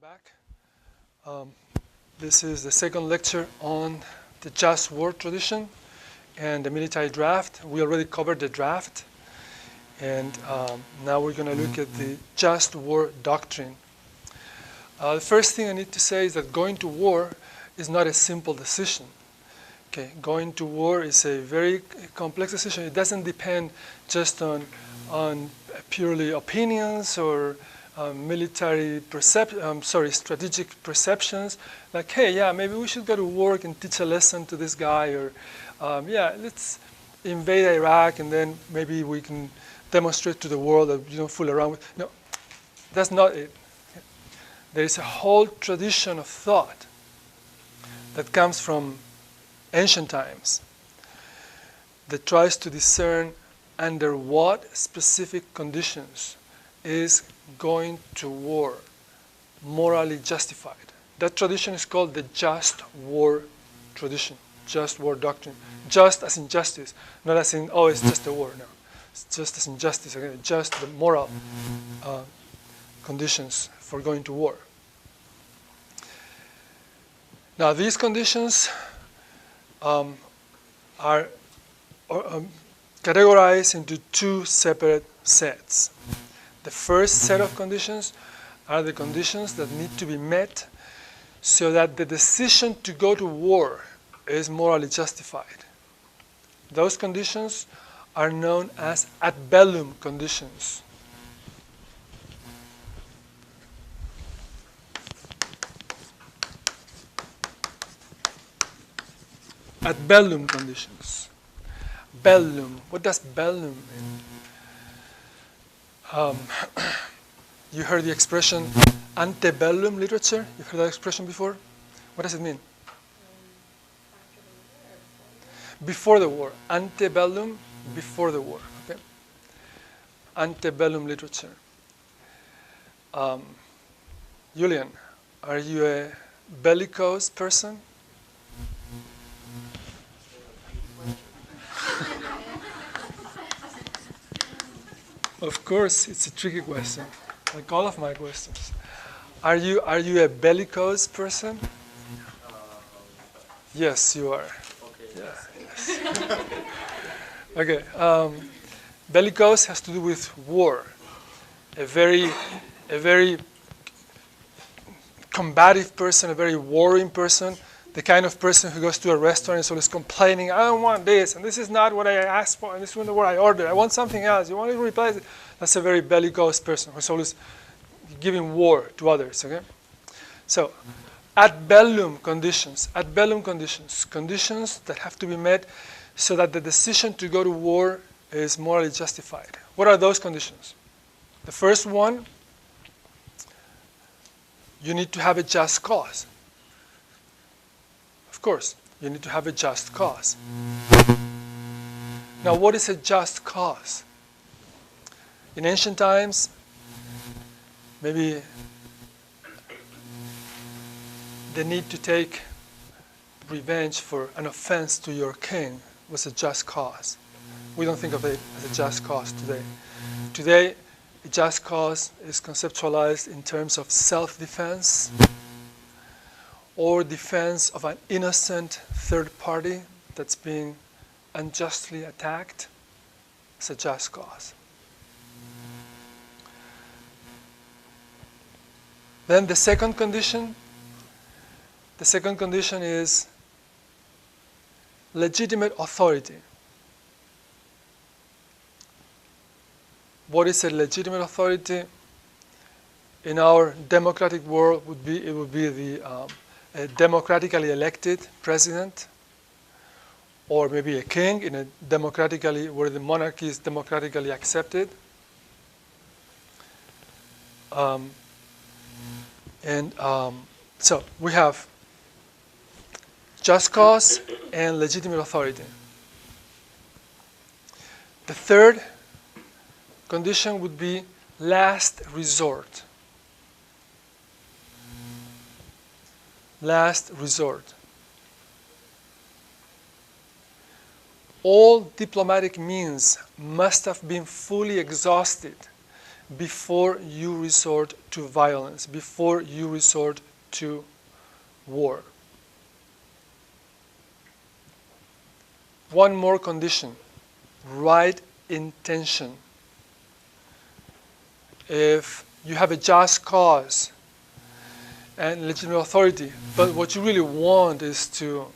Welcome back. This is the second lecture on the just war tradition and the military draft. We already covered the draft, and now we're going to look at the just war doctrine. The first thing I need to say is that going to war is not a simple decision. Okay, going to war is a very complex decision. It doesn't depend just on purely opinions or strategic perceptions. Like, hey, yeah, maybe we should go to work and teach a lesson to this guy, or yeah, let's invade Iraq and then maybe we can demonstrate to the world that you don't fool around with. No, that's not it. There is a whole tradition of thought that comes from ancient times that tries to discern under what specific conditions is going to war morally justified. That tradition is called the just war tradition, just war doctrine. Just as in justice, not as in, oh, it's just a war. No, it's just as in justice, again, just the moral conditions for going to war. Now, these conditions are categorized into two separate sets. The first set of conditions are the conditions that need to be met so that the decision to go to war is morally justified. Those conditions are known as ad bellum conditions. Ad bellum conditions. Bellum. What does bellum mean? You heard the expression antebellum literature? You heard that expression before? What does it mean? Before the war. Antebellum, before the war. Okay. Antebellum literature. Julian, are you a bellicose person? Of course, it's a tricky question, like all of my questions. Are you a bellicose person? Yes, you are. Okay. Yeah, yes. Okay. Bellicose has to do with war. A very combative person, a very warring person. The kind of person who goes to a restaurant and is always complaining, I don't want this, and this is not what I asked for, and this isn't what I ordered. I want something else. You want to replace it? That's a very bellicose person who's always giving war to others. Okay? So, ad bellum conditions, conditions that have to be met so that the decision to go to war is morally justified. What are those conditions? The first one, you need to have a just cause. Of course, you need to have a just cause. Now, what is a just cause? In ancient times, maybe the need to take revenge for an offense to your king was a just cause. We don't think of it as a just cause today. Today, a just cause is conceptualized in terms of self-defense or defense of an innocent third party that's being unjustly attacked. It's a just cause. Then the second condition is legitimate authority. What is a legitimate authority? In our democratic world, it would be the a democratically elected president, or maybe a king in a where the monarchy is democratically accepted. So we have just cause and legitimate authority. The third condition would be last resort. Last resort. All diplomatic means must have been fully exhausted before you resort to violence, before you resort to war. One more condition, right intention. If you have a just cause and legitimate authority, but what you really want is to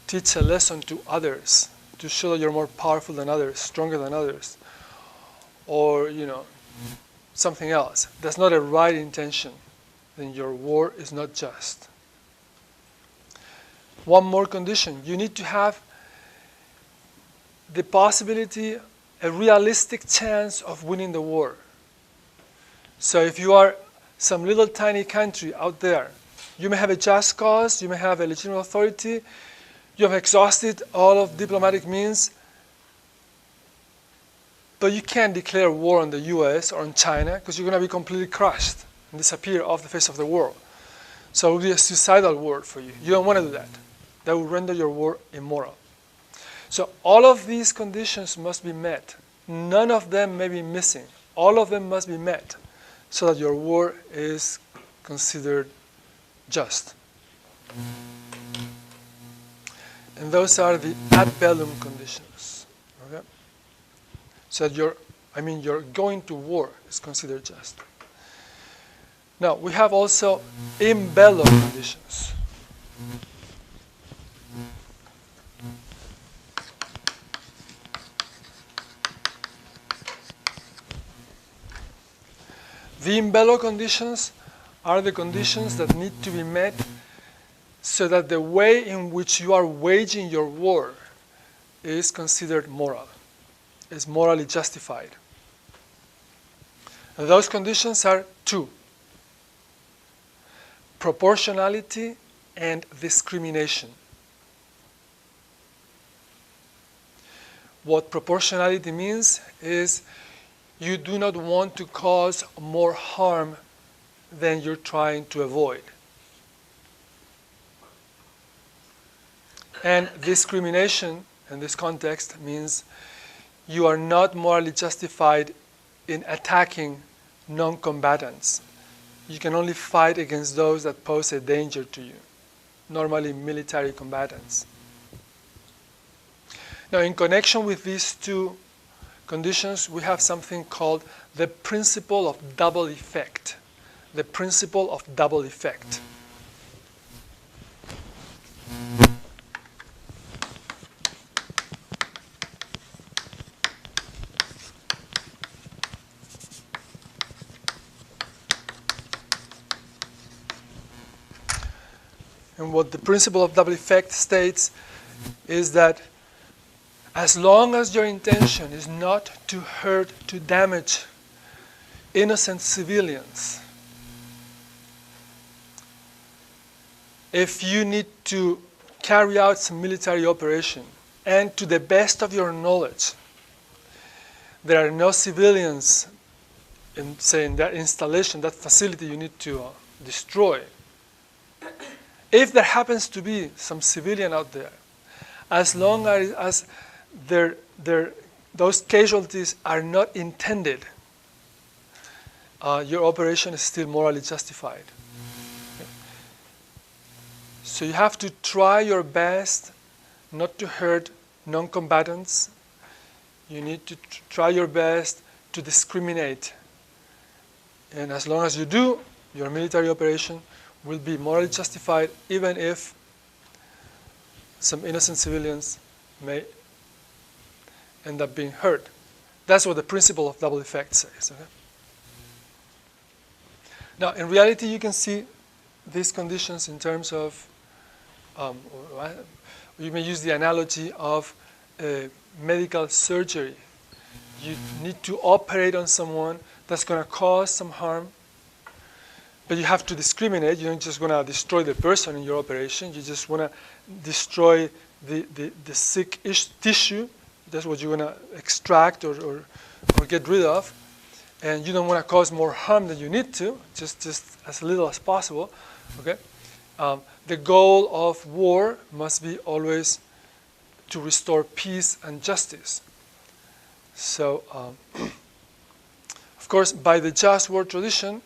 teach a lesson to others, to show that you're more powerful than others, stronger than others, or something else. That's not a right intention. Then your war is not just. One more condition. You need to have the possibility, a realistic chance of winning the war. So if you are some little tiny country out there, you may have a just cause, you may have a legitimate authority, you have exhausted all of diplomatic means, but you can't declare war on the US or on China because you're going to be completely crushed and disappear off the face of the world. So it will be a suicidal war for you. You don't want to do that. That will render your war immoral. So all of these conditions must be met. None of them may be missing. All of them must be met so that your war is considered just. And those are the ad bellum conditions. Okay? So that your going to war is considered just. Now, we have also in bello conditions. The in bello conditions are the conditions that need to be met so that the way in which you are waging your war is considered moral, is morally justified. And those conditions are two: proportionality and discrimination. What proportionality means is you do not want to cause more harm than you're trying to avoid. And discrimination in this context means you are not morally justified in attacking non-combatants. You can only fight against those that pose a danger to you, normally military combatants. Now, in connection with these two conditions, we have something called the principle of double effect. The principle of double effect. And what the principle of double effect states is that as long as your intention is not to hurt, to damage innocent civilians, if you need to carry out some military operation and to the best of your knowledge, there are no civilians in, say, in that installation, that facility you need to destroy. If there happens to be some civilian out there, as long as those casualties are not intended, your operation is still morally justified. Okay? So you have to try your best not to hurt non-combatants. You need to try your best to discriminate. And as long as you do, your military operation will be morally justified, even if some innocent civilians may end up being hurt. That's what the principle of double effect says. Okay? Now, in reality, you can see these conditions in terms of, you may use the analogy of medical surgery. You need to operate on someone that's going to cause some harm, but you have to discriminate. You don't just want to destroy the person in your operation. You just want to destroy the sick-ish tissue. That's what you want to extract or get rid of. And you don't want to cause more harm than you need to, just as little as possible. Okay? The goal of war must be always to restore peace and justice. So, of course, by the just war tradition,